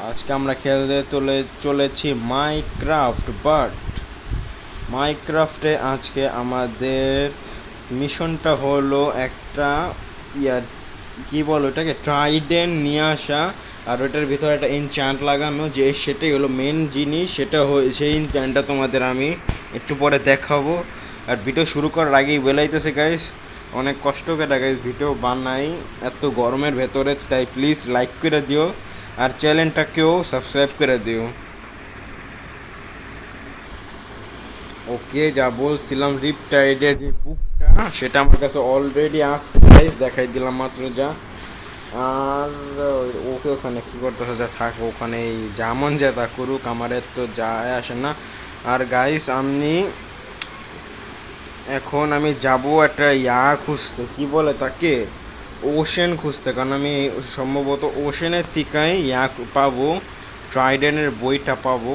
আজকে আমরা খেলতে চলেছি মাইনক্রাফট। বাট মাইনক্রাফটে আজকে আমাদের মিশনটা হলো একটা ইয়ার কি বলো এটাকে ট্রাইডেন্ট নিয়ে আসা, আর ওটার ভিতরে একটা এনচ্যান্ট লাগানো, যে সেটাই হলো মেন জিনিস। সেটা সেই এনচ্যান্টটা তোমাদের আমি একটু পরে দেখাবো। আর ভিডিও শুরু করার আগেই বেলাইতেছে গাইস, অনেক কষ্ট করে গাইস ভিডিও বানাই এত গরমের ভেতরে, তাই প্লিজ লাইক করে দিও আর চ্যানেলটাকেও সাবস্ক্রাইব করে দিও। ওকে, যা বলছিলাম রিপটাইডের যে বুকটা সেটা আমার কাছে অলরেডি আছে গাইস, দেখাই দিলাম মাত্র যা। আর ওকে ওখানে কী করতেছে, যা থাক ওখানে, যেমন যা তা করুক, আমার তো যায় আসে না। আর গাইস আমি যাব একটা খুঁজতে, কি বলে তাকে, ওশেন খুঁজতে, কারণ আমি সম্ভবত ওশেনের থিকায় পাবো, ট্রাইডেনের বইটা পাবো।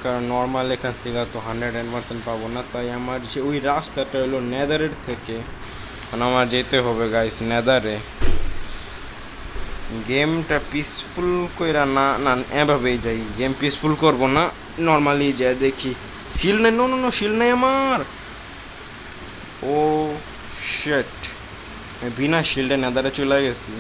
কারণ নর্মাল এখান থেকে তো 100% পাবো না, তাই আমার যে ওই রাস্তাটা হলো নেদারের থেকে, কারণ আমার যেতে হবে গাইস নেদারে। গেমটা পিসফুল কইরা না না এভাবেই যাই, গেম পিসফুল করবো না, নর্মালি যাই দেখি। শিল নেই, নো নো নো, শিল নেই আমার। ও শেট, বিনা শিল্ডে নেদারে চলে গেছি।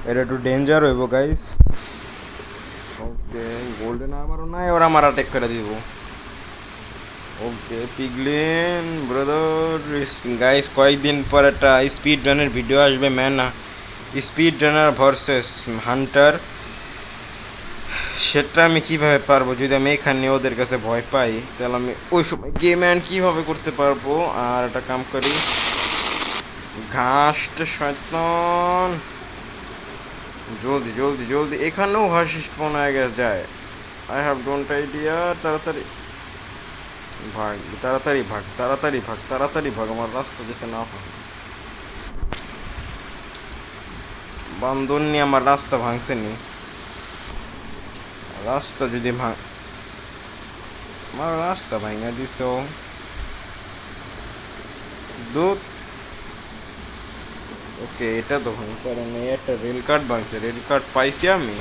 এটা একটু ডেঞ্জার হইব গাইস। ওকে, গোল্ডেন আমারও নাই, ওরা আমার অ্যাটাক করে দিব। ওকে পিগলিন ব্রাদার, গাইস কয়েকদিন পর একটা স্পিড রানের ভিডিও আসবে, ম্যান স্পিড রানার ভার্সেস হান্টার। সেটা আমি কিভাবে পারবো যদি আমি এখানে ওদের কাছে ভয় পাই, তাহলে আমি ওই সময় গেম অ্যান্ড কীভাবে করতে পারবো। আর একটা কাম করি, ঘাসটা শয়তান, জলদি জলদি জলদি, এখানেও ঘাস স্পন হয়ে গেছে যায়। আই হ্যাভ ডোন্ট আইডিয়া, তাড়াতাড়ি ভাগ, তাড়াতাড়ি ভাগ, তাড়াতাড়ি ভাগ, তাড়াতাড়ি ভাগ, আমার রাস্তা যেতে না ভাগ। বান্দর নিয়ে আমার রাস্তা ভাঙছে নি, রাস্তা যদি আমার রাস্তা ভাঙা দিছ দুধ। ওকে, এটা তো ভাঙতে পারে না, একটা রেল কার্ড ভাঙছে, রেল কার্ড পাইছি আমি।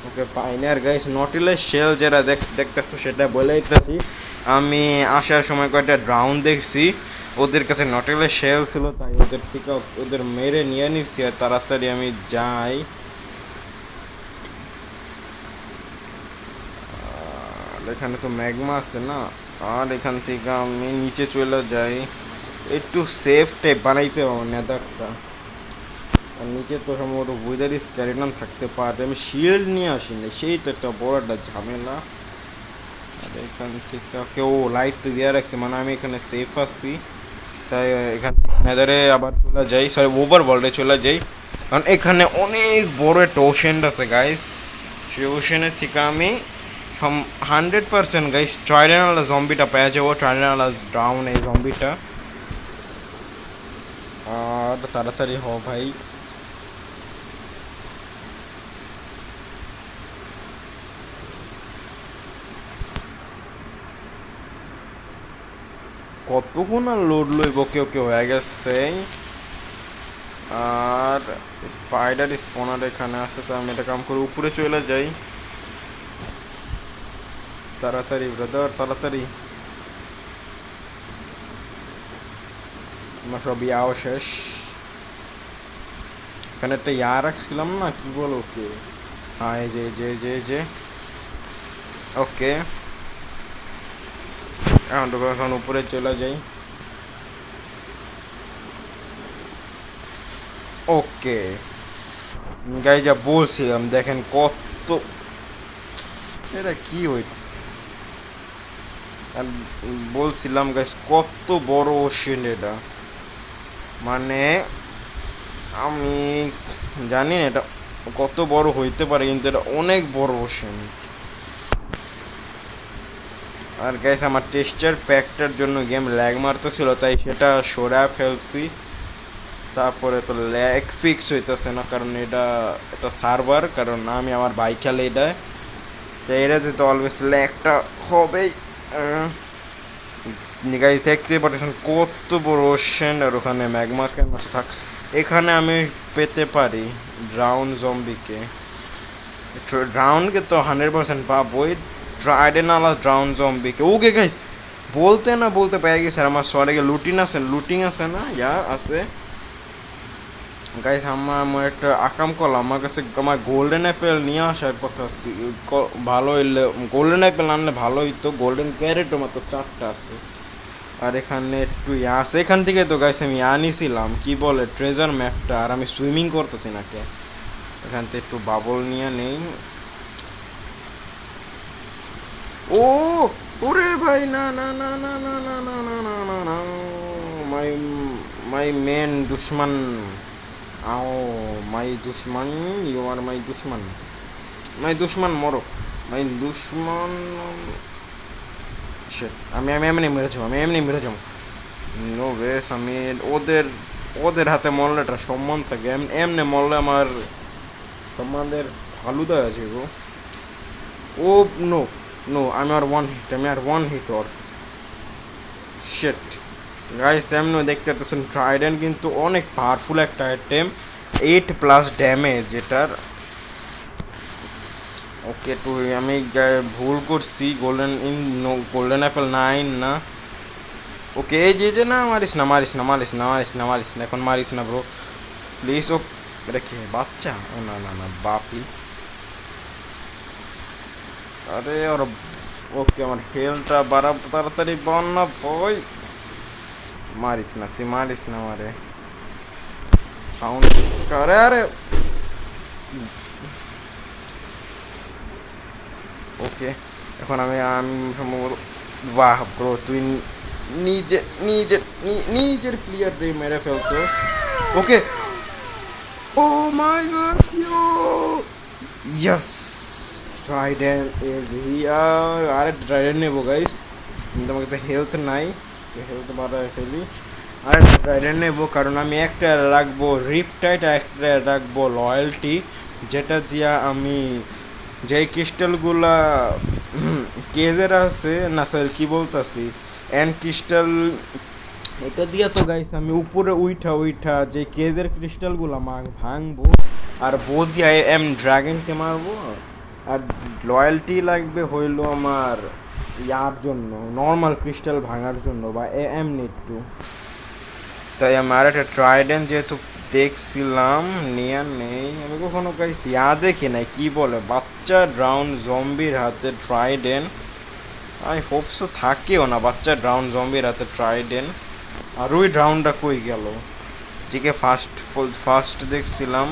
ওকে পাইনি। আর গাইস নটিলের শেল যারা দেখতেছো সেটা বলেইতেছি, আমি আসার সময় কয়েকটা ড্রাউন দেখছি, ওদের কাছে নটিলের শেল ছিল, তাই ওদের থেকে ওদের মেরে নিয়ে নিচ্ছি। আর তাড়াতাড়ি আমি যাই, এখানে তো ম্যাগমা আছে না, আর এখান থেকে আমি নিচে চলে যাই, একটু সেফ টাইপ বানাইতে হবে নেদারটা। আর নিচে তো সম্ভবত ওয়েদার স্ক্যারিটন থাকতে পারে, আমি শিল্ড নিয়ে আসিনি, সেই তো একটা বড় একটা ঝামেলা। আর এখান থেকে কেউ লাইট তো দেওয়া রাখছে, মানে আমি এখানে সেফ আছি, তাই এখানে নেদারে আবার চলে যাই, সরি ওভার ওয়ার্ল্ডে চলে যাই, কারণ এখানে অনেক বড় একটা ওশেন আছে গাইস। সেই ওশেনের থেকে আমি 100% গাইস ট্রাইডেনাল জম্বিটা পেয়ে যাবো, ট্রাইডেনাল ডাউন এই জম্বিটা। আর তাড়াতাড়ি হ ভাই, কতক্ষণ আর লোড লইব, কেউ কেউ হয়ে গেছে। আর স্পাইডার স্পনার এখানে আছে, তো আমি এটা কাম করে উপরে চলে যাই, তাড়াতাড়ি ব্রাদার তাড়াতাড়ি, আমার সব ইয়াও শেষ। এখানে একটা রাখছিলাম না, কি বলো, ওকে হ্যাঁ এই যে যে ওকে, এখন উপরে চলে যাই। ওকে গাই, যা বলছিলাম দেখেন কত, এটা কি হই, আর বলছিলাম গাইস কত বড় ওশেন এটা, মানে আমি জানি না এটা কত বড় হইতে পারে, কিন্তু এটা অনেক বড় ওশেন। আর গাইস আমার টেস্টার প্যাকটার জন্য গেম ল্যাগ মারতেছিল, তাই সেটা সরা ফেলছি। তারপরে তো ল্যাগ ফিক্স হইতেছে না, কারণ এটা একটা সার্ভার, কারণ আমি আমার বাইক খেলে এটা, তাই এটাতে তো অলওয়েজ ল্যাগটা হবেই। গাইস দেখতে পাচ্ছেন কত বড় ওশেন, আর ওখানে ম্যাগমা কেন থাক। এখানে আমি পেতে পারি ড্রাউন জম্বিকে। ড্রাউনকে তো 100% পাবোই, ট্রাইডেন আলা ড্রাউন জম্বিকে। ওকে গাইস, বলতে না বলতে পেয়ে গেছে আমার সরেগে লুটিং আছে না, ইয়া আছে গাইস। আমার একটা আকাম কল, আমার কাছে আমার গোল্ডেন অ্যাপেল নিয়ে আসার কথা। ভালো হইলে গোল্ডেন অ্যাপেল আনলে ভালো হইতো। গোল্ডেন ক্যারেটও মাত্র 4টা আছে। আর এখানে একটু ইয়া আছে, এখান থেকে তো গাইস আমি আনিছিলাম কি বলে ট্রেজার ম্যাপটা। আর আমি সুইমিং করতেছি নাকি, এখান থেকে একটু বাবল নিয়ে নেই। ও ওরে ভাই, না না না না না না না না না না না, মাই মাই মেন দুশ্মন। আও মাই দুশ্মন, ইউ আর মাই দুশ্মন, মাই দুশ্মন মরো, মাই দুশ্মন। শিট, আমি আমি এমনি মেরে যাবো, আমি এমনি মেরে যাবো। নো বেশ, আমি ওদের ওদের হাতে মরলে একটা সম্মান থাকে, এমনি মরলে আমার সম্মানের ফালুদা আছে গো। ও নো নো, আমি আর ওয়ান হিট ওর। শিট গাইস, এমনি দেখতে পাচ্ছেন ট্রাইডেন্ট কিন্তু অনেক পাওয়ারফুল একটা আইটেম, 8+ ড্যামেজ এটার। ওকে টু আমি ভুল করছি, গোল্ডেন অ্যাপেল 9 না। ওকে এই যে না, মারিস না মারিস না মারিস না মারিস না মারিস না, এখন মারিস না ব্রো প্লিজ। ও রেখে বাচ্চা, ও না না না বাপি। আরে ওর ওকে, আমার হেলটা বাড়াবো তাড়াতাড়ি, বল না ভয়। মারিস না, তুই মারিস না মারে সাউন্ড করে। আরে ওকে, এখন আমি সম্ভবত, বাহ ব্রো তুই নিজের প্লেয়ার রে মেরে ফেলছস। Okay, oh my god, yes trident is here. আরে ট্রাইডেন্ট নেবো গাইস, কিন্তু আমার কাছে হেলথ নাই, হেলথ বাড়ায় ফেলি। আর ট্রাইডেন্ট নেবো কারণ আমি একটা রাখবো রিপটাইট, একটা রাখবো লয়্যালটি, যেটা দিয়া আমি যেই ক্রিস্টালগুলা কেজের আছে না স্যার কি বলতাছি অ্যান্ড ক্রিস্টাল, এটা দিয়া তো গাইস আমি উপরে উইঠা যে কেজের ক্রিস্টালগুলা ভাঙবো, আর বো দিয়া ড্রাগনকে মারবো। আর লয়্যালটি লাগবে হইলো আমার ইয়ার জন্য, নর্মাল ক্রিস্টাল ভাঙার জন্য, বা এমনি একটু। তাই আমার একটা ট্রাইডেন্ট যেহেতু দেখছিলাম নিয়ে নেই, আমি কখনো গাইস ইয়া দেখি নাই কি বলে বাচ্চা ড্রাউন জম্বির হাতে ট্রাইডেন্ট। আই হোপ সো থাকেও না বাচ্চা ড্রাউন জম্বির হাতে ট্রাইডেন্ট। আর ওই ড্রাউনটা কই গেল, যেকে ফার্স্ট দেখছিলাম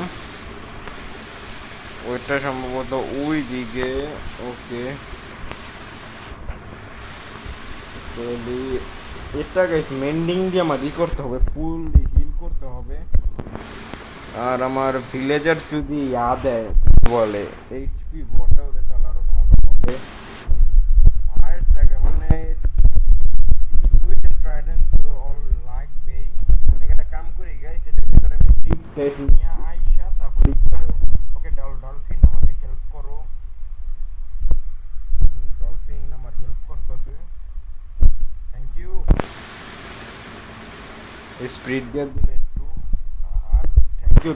ওইটা সম্ভবত ওই দিকে। ওকে এটা গাইস মেন্ডিং দিয়ে আমার ই করতে হবে, ফুল হিল করতে হবে। আর আমার ভিলেজার যদি ইয়া দেয় বলে এইচপি বটাও দেয় তাহলে আরো ভালো হবে। আর মানে দুইটা ট্রাইডেন্ট তো অল লাগবেই। একটা কাম করি গাইস, এটার ভিতরে আমি ডিপ টেট নিয়ে আইসা তারপরে ওকে ডলফিন আমাকে হেল্প করো। ডলফিন আমার হেল্প করতেছে, থ্যাংক ইউ। স্পিড দিয়ে দিলে একটু, আর থ্যাংক ইউ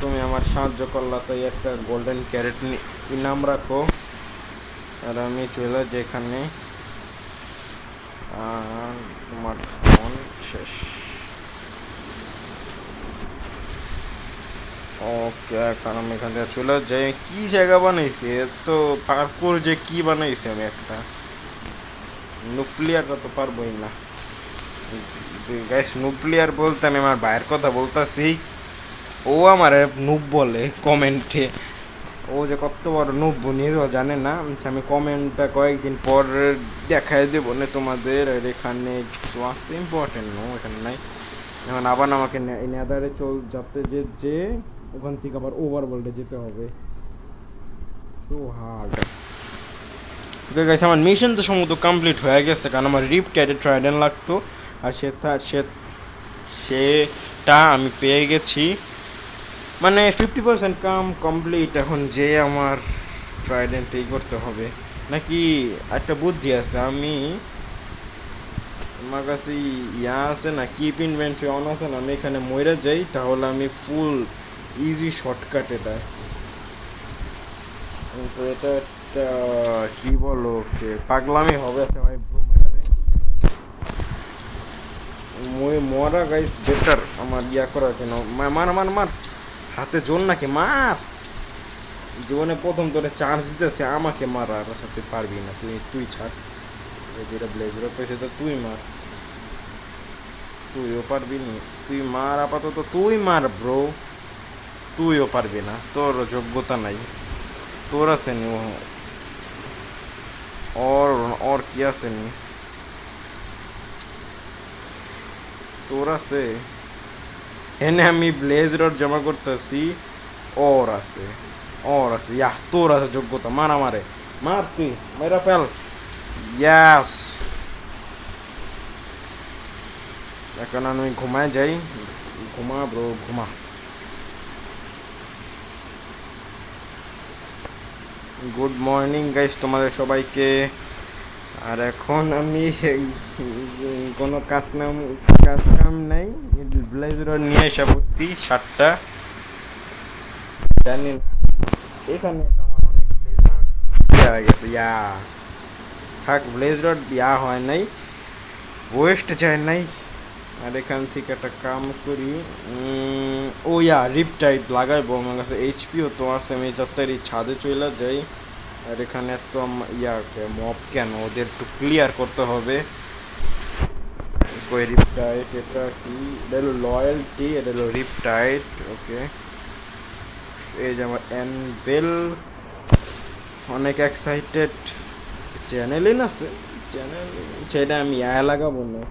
তুমি আমার সাহায্য করলা, তাই একটা গোল্ডেন ক্যারেট ইনাম রাখো। আর আমি চলে যেখানে তোমার ফোন শেষ। ওকে এখন আমি এখান থেকে চলে যাই। কি জায়গা বানাইছে তো পার্কুর, যে কি বানাইছে আমি একটা নুক্লিয়ারটা তো পারবোই না গাইস। নুক্লিয়ার বলতে আমি আমার ভাইয়ের কথা বলতাছি, ও আমার নুব বলে কমেন্টে, ও যে কত বড় নুব নিজেও জানে না। আমি কমেন্টটা কয়েকদিন পর দেখাই দেবো না তোমাদের। আর এখানে কিছু আছে ইম্পর্টেন্ট নো, এখানে নাই। এখন আবার আমাকে নেদারে যাতে যে ওখান থেকে আবার ওভার ওয়ার্ল্ডে যেতে হবে, সো হার্ড। ওকে গাইস, আমার মিশন তো সম্ভবত কমপ্লিট হয়ে গেছে, কারণ আমার রিপটাইডেড ট্রাইডেন্ট লাগতো, আর সেটা আমি পেয়ে গেছি। মানে 50% কমপ্লিট। এখন যে আমার ট্রাইডেন্ট এই করতে হবে নাকি একটা বুদ্ধি আছে, আমি আমার কাছে ইয়া আছে না, কিপ ইনভেন্টরি অন আছে না, আমি এখানে মরে যাই তাহলে আমি ফুল ইজি শর্টকাট এটা। কিন্তু এটা একটা কি বলো পাগলামি হবে একটা ভাই ব্রো, মরা গাইস বেটার আমার ইয়া করার জন্য। মার মার মার, হাতে জোর নাকি, মার। জীবনে প্রথম তোরে চান্স দিতেছে আমাকে মারার, আচ্ছা তুই পারবি না, তুই তুই ছাড়। এই যেটা ব্লেজার পেয়েছে তো তুই মার, তুইও পারবি না, তুই মার আপাতত, তুই মার ব্রো। তুইও পারবি না, তোর যোগ্যতা নাই, তোর আছে নি ওর ওর কি আছে নি, তোর আছে। এনে আমি ব্লেজ রড জমা করতেছি, ওর আছে, ওর আছে, ইয়াহ তোর আছে যোগ্যতা, মার আমারে, মার তুই মেরা ফেল। ইয়াস, এখন আমি ঘুমায় যাই, ঘুমা ব্রো ঘুমা। গুড মর্নিং গাইস তোমাদের সবাইকে। আর এখন আমি কোনো কাজ কাম নাই, ব্লেজার নিয়ে এসে পড়ছি 7টা, জানি না এখানে আমার অনেক ব্লেজার হয়ে গেছে। ইয়া থাক, ব্লেজার ইয়া হয় নাই, ওয়েস্ট যায় নাই। আর এখান থেকে একটা কাম করি, ও ইয়া রিপটাইড লাগাইবো, আমার কাছে এইচপিও তো আছে, আমি যাত্রারি ছাদে চলে যাই। আর এখানে তো ইয়াকে মব কেন, ওদের একটু ক্লিয়ার করতে হবে। কই রিপটাইড, এটা কি, এটা হলো লয়্যালটি, এটা হলো রিপটাইড, ওকে। এই যে আমার অ্যানভেল, অনেক এক্সাইটেড। চ্যানেলিন আছে, চ্যানেল সেটা আমি ইয়া লাগাবো না,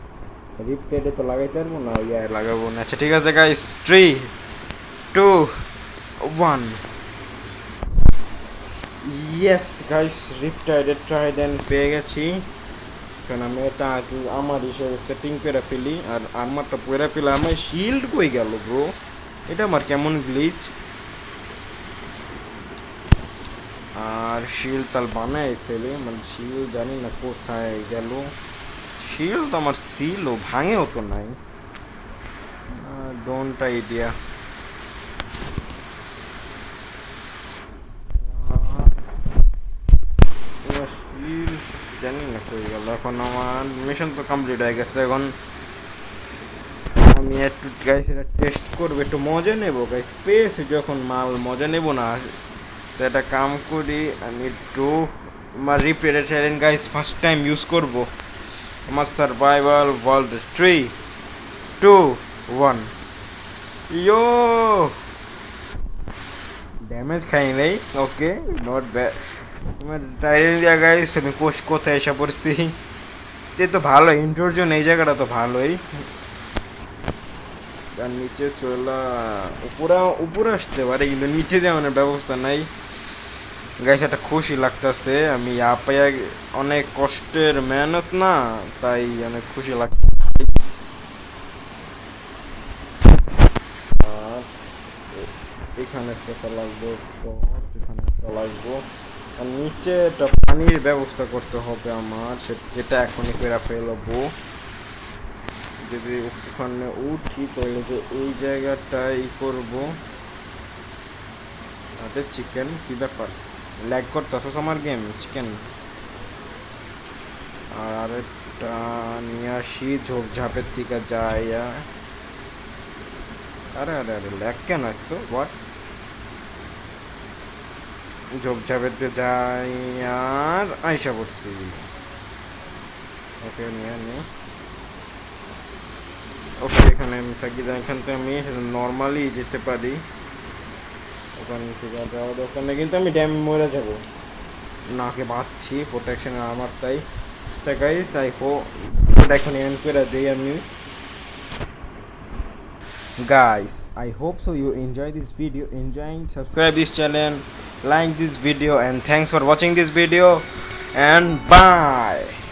রিপটাইডে তো লাগাইতে পারবো না, ইয়া লাগাবো না। আচ্ছা ঠিক আছে গাইস, 3 2 1। ইয়েস গাইস, রিপটাইডের ট্রাইডেন্ট পেয়ে গেছি। কারণ আমি এটা আমার হিসেবে সেটিং করে ফেলি, আর আর্মারটা পরে ফেলে আমার শিল্ড কই গেল ব্রো, এটা আমার কেমন গ্লিচ। আর শিল্ড তাল বানাই ফেলে, মানে শিল্ড জানি না কোথায় গেল, শিল্ড তো আমার ছিল, ভাঙেও তো নাই, ডোন্ট আইডিয়া। জানি না কই গেল, এখন আমার মিশন তো কমপ্লিট হয়ে গেছে। এখন আমি একটু গাইস এটা টেস্ট করবো, একটু মজা নেবো গাইস, পেয়েছি যখন মাল মজা নেবো না, তো একটা কাম করি, আমি একটু আমার repair challenge guys first time use করবো আমার সার্ভাইভাল ওয়ার্ল্ড। 3 2 1। ইয়ো ড্যামেজ খাই নাই, ওকে নট ব্যাড। তোমার টাইরেন দিয়া গাইস আমি কোথায় এসে পড়ছি, তে তো ভালো ইন্ট্রোর জন্য এই জায়গাটা তো ভালোই। আর নিচে চলা উপরে আসতে পারে, কিন্তু নিচে যাওয়ার ব্যবস্থা নাই গাইস, একটা খুশি লাগতেছে, আমি পাইয়া অনেক কষ্টের মেহনত না, তাই অনেক খুশি লাগছে। আর এখানে একটা লাগবে, এখানে একটা লাগবো, আর নিচে একটা পানির ব্যবস্থা করতে হবে আমার, যেটা এখনই করে ফেলবো। যদি ওখানে উঠি তাহলে যে এই জায়গাটাই করবো। আরে চিকেন কি ব্যাপার, ল্যাগ করতেছস আমার গেম চিকেন। আর আরেকটা নিয়ে আসি ঝোপঝাপের থেকে যাই। আরে আরে আরে ল্যাগ কেন একটু, হোয়াট, ঝোপঝাপেতে যাই আর আইসা পড়ছি। ওকে নিয়ে নি, ওকে এখানে আমি থাকি, এখান থেকে আমি নর্মালি যেতে পারি, ওখান থেকে যাওয়া দরকার নেই, কিন্তু আমি ড্যাম মরে যাবো, নাকে বাঁচছি প্রোটেকশনের আমার, তাই গাইস আই হোপ এখন এন্ড করে দিই আমি। Guys, I hope so you enjoy this video, subscribe this channel, like this video, and thanks for watching this video, and bye.